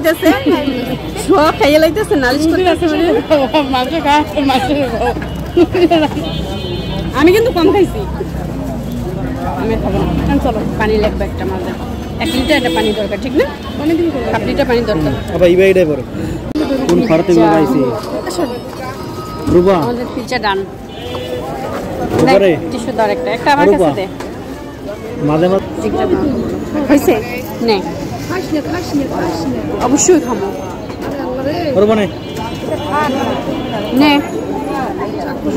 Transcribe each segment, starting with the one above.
লাইতেছে সব খাইয়ে লাইতেছে নালিশ করতেছে আমি কিন্তু কম খাইছি আমি খাবো না চলো পানি লাগবে একটা মাঝে 1 লিটার একটা পানি দরকার ঠিক না অনেকদিন করে 1 লিটার পানি দরকার আবার ইবাইডাই পড়ে কোন ফারতে গুলো আইছি রুবা আমাদের পিচা ডান উপরে টিস্যু দাও একটা আমার কাছে দে মাঝে মাঝে হইছে নে অবশ্যই খামো রুবা নে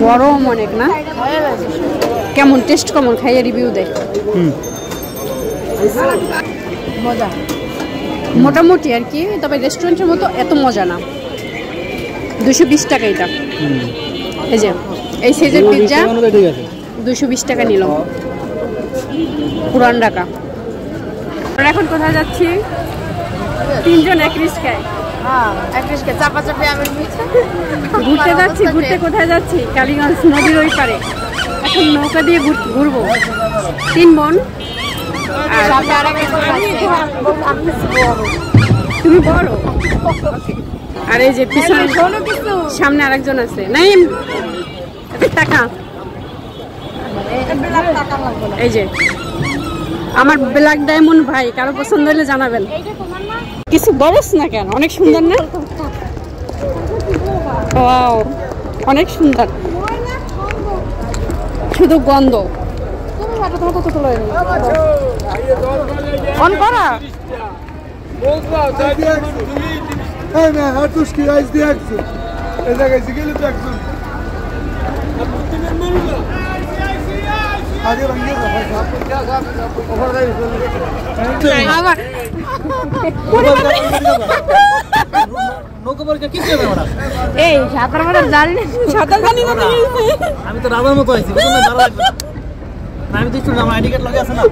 গরম অনেক না কেমন টেস্ট কেমন খাইয়ে রিভিউ দে মজা মোটামুটি আর কি তবে রেস্টুরেন্টের মতো এত মজা না 220 টাকা এটা এই যে এই সাইজের পিৎজা 220 টাকা নিল পুরান ঢাকা আমরা এখন কোথায় যাচ্ছি তিনজন এক রিস্কায় ঘুরতে যাচ্ছি কোথায় যাচ্ছি কালীগঞ্জ নদীর ওই পারে এখন নৌকা দিয়ে ঘুরবো 3 বোন তুমি বড় আর এই যে পিছনে সামনে আরেকজন আছে নাই টাকা এই যে আমার ব্ল্যাক ডায়মন্ড ভাই কারো পছন্দ হলে জানাবেন কিছু বলছ না কেন অনেক সুন্দর না ওয়াও অনেক সুন্দর শুধু গন্ধ অন করা এই সাঁতার মারা জানি না সাঁতার জানি না আমি তো রাজার মতো আইছি আমি তো একটু আমার আইডি কার্ড লাগে আছে না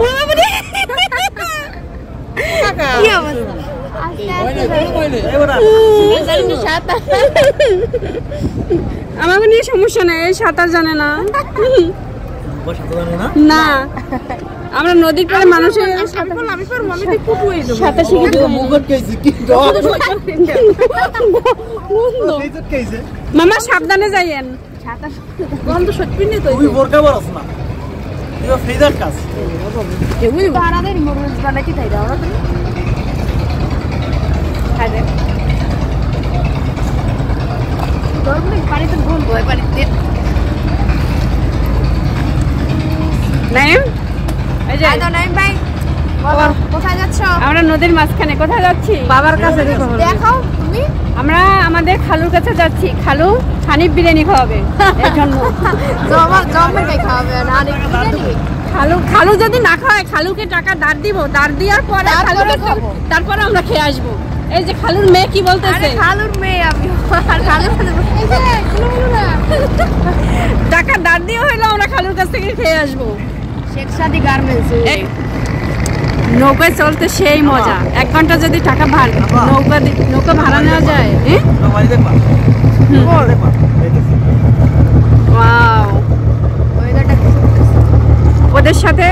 কি অবস্থা আমাকে নিয়ে সমস্যা নেই সাঁতার জানে না না আমরা নদীর পাড়ে মানুষের সাঁতার শিখে মামা সাবধানে যাইয়েন গন্ধ সত্যি নেই তো বোরকা বরস না এটা ফ্রিজার কাজ এগুলি বাড়াদের মরুজ বানাইতে তাই দাও না তুমি খাবে গরমে পানিতে ঘুম হয় পানিতে নাইম এই যে আইতো নাইম ভাই কোথায় যাচ্ছ আমরা নদীর মাঝখানে কোথায় যাচ্ছি বাবার কাছে দেখাও তুমি আমরা আমাদের খালুর কাছে যাচ্ছি খালু হানিফ বিরিয়ানি খাওয়াবে এর জন্য জমের খাওয়াবে হানিফ বিরিয়ানি খালু যদি না খায় খালুকে টাকা ধার দিব ধার দেওয়ার পরে তারপরে আমরা খেয়ে আসবো এই যে খালুর মেয়ে কি বলতেছে খালুর মেয়ে আমি টাকা ধার দিয়ে হইলো আমরা খালুর কাছ থেকে খেয়ে আসবো শেখ সাদি গার্মেন্টস নৌকায় চলতে সেই মজা 1 ঘন্টা যদি টাকা নৌকা ভাড়া নেওয়া যায় ওদের সাথে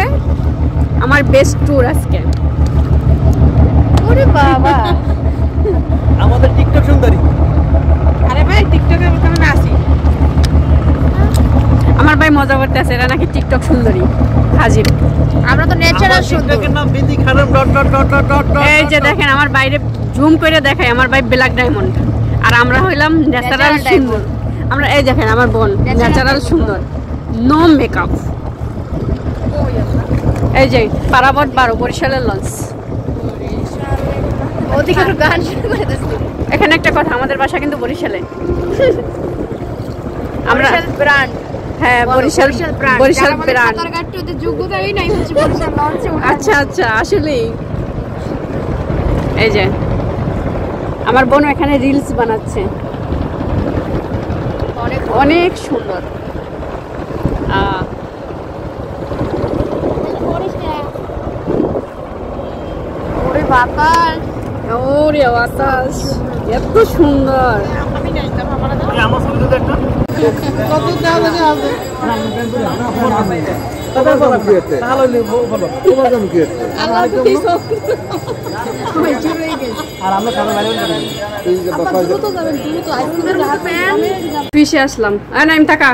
আমার বেস্ট ট্যুর আজকে ওরে বাবা আমাদের টিকটক সুন্দরী আরে ভাই টিকটকের মধ্যে আমি আসি আমার ভাই মজা করতে আছে এরা নাকি টিকটক সুন্দরী হাজির আমরা তো ন্যাচারাল সুন্দরী নাম বিধি খারাপ এই যে দেখেন আমার বাইরে জুম করে দেখায় আমার ভাই ব্ল্যাক ডায়মন্ড আর আমরা হইলাম ন্যাচারাল সুন্দর আমরা এই দেখেন আমার বোন ন্যাচারাল সুন্দর নো মেকআপ এই যে পারাবত 12 বরিশালের লঞ্চ ওদিকে গান শুরু করে দিচ্ছি এখানে একটা কথা আমাদের বাসা কিন্তু বরিশালে আমরা ব্র্যান্ড হ্যাঁ বরিশাল ব্র্যান্ড সাঁতারঘাটতে যোগ্যতাই নাই হচ্ছে বরিশাল লঞ্চে আচ্ছা আসলে এই যে আমার বোন এখানে রিলস বানাচ্ছে অনেক সুন্দর ওরে বাতাস ওরে বাতাস এত সুন্দর আমার সঙ্গে তো একটা কত দাম আছে আপনি তাহলে বলো তোমার দাম কি আছে আমার কি সব কই চুরে গেছে আর আমরা সামনে বাইরে পিছে আসলাম নাইম টাকা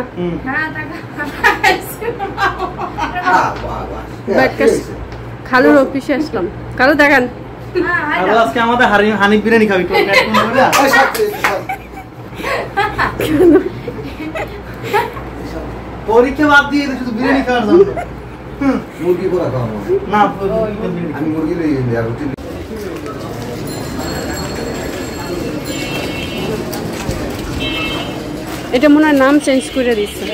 খালুর অফিসে আসলাম খালু দেখান আজকে আমাদের হানিফ বিরিয়ানি খাবি পরীক্ষা বাদ দিয়ে শুধু বিরিয়ানি খাওয়ার জন্য মুরগি পোড়া খাওয়াবো না আমি মুরগি লই আর রুটি এটা মনে হয় নাম চেঞ্জ করে দিচ্ছে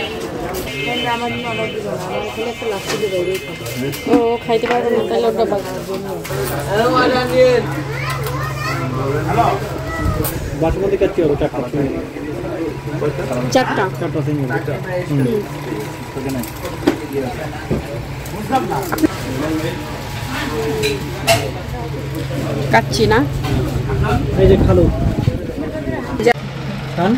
ও খাইতে পারবো না তাহলে ওটা বাসমতি কাচ্চি হবে চারটা কাচ্চি না এই যে খালো খান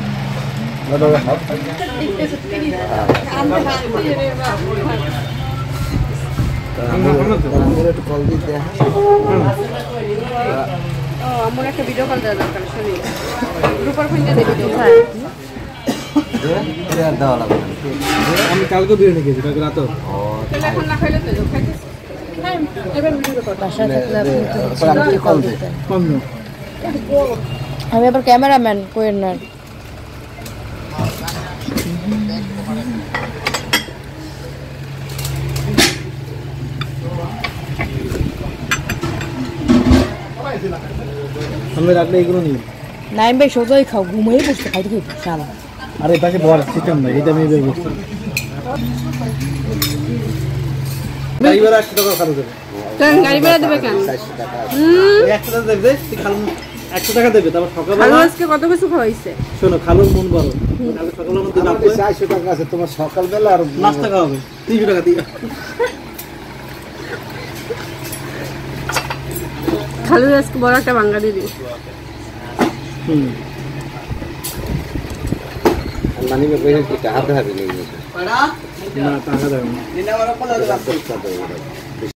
আমার একটা ভিডিও কল দেওয়া দরকার শুনি গ্রুপের ফোনটা দেওয়া লাগবে আমি কালকে বিরিয়ানি খেয়েছি কালকে রাতে এখন না খাইলে তো আমি আবার ক্যামেরাম্যান কোয়েন না আমি রাখলে এগুলো নিই নাইম ভাই সোজাই খাও ঘুমিয়ে বসতে খাইতে খাইতে শালা আর এই পাশে বড় সিস্টেম নাই এটা আমি বের করছি গাড়ি ভাড়া 100 টাকা খরচ হবে কেন গাড়ি ভাড়া দেবে কেন 100 টাকা দেবে তুই খালু 100 টাকা দেবে তারপর সকালবেলা খালু আজকে কত কিছু খাওয়াইছে শোনো খালুর মন বড় কালকে সকালবেলা মধ্যে আমার 400 টাকা আছে তোমার সকালবেলা আর নাস্তা খাওয়াবে 300 টাকা দিয়ে খালু আজকে বড় একটা বাঙ্গা দিবি মানিবে কইছে কি হাতে হাতে নিয়ে না টাকা দেবে না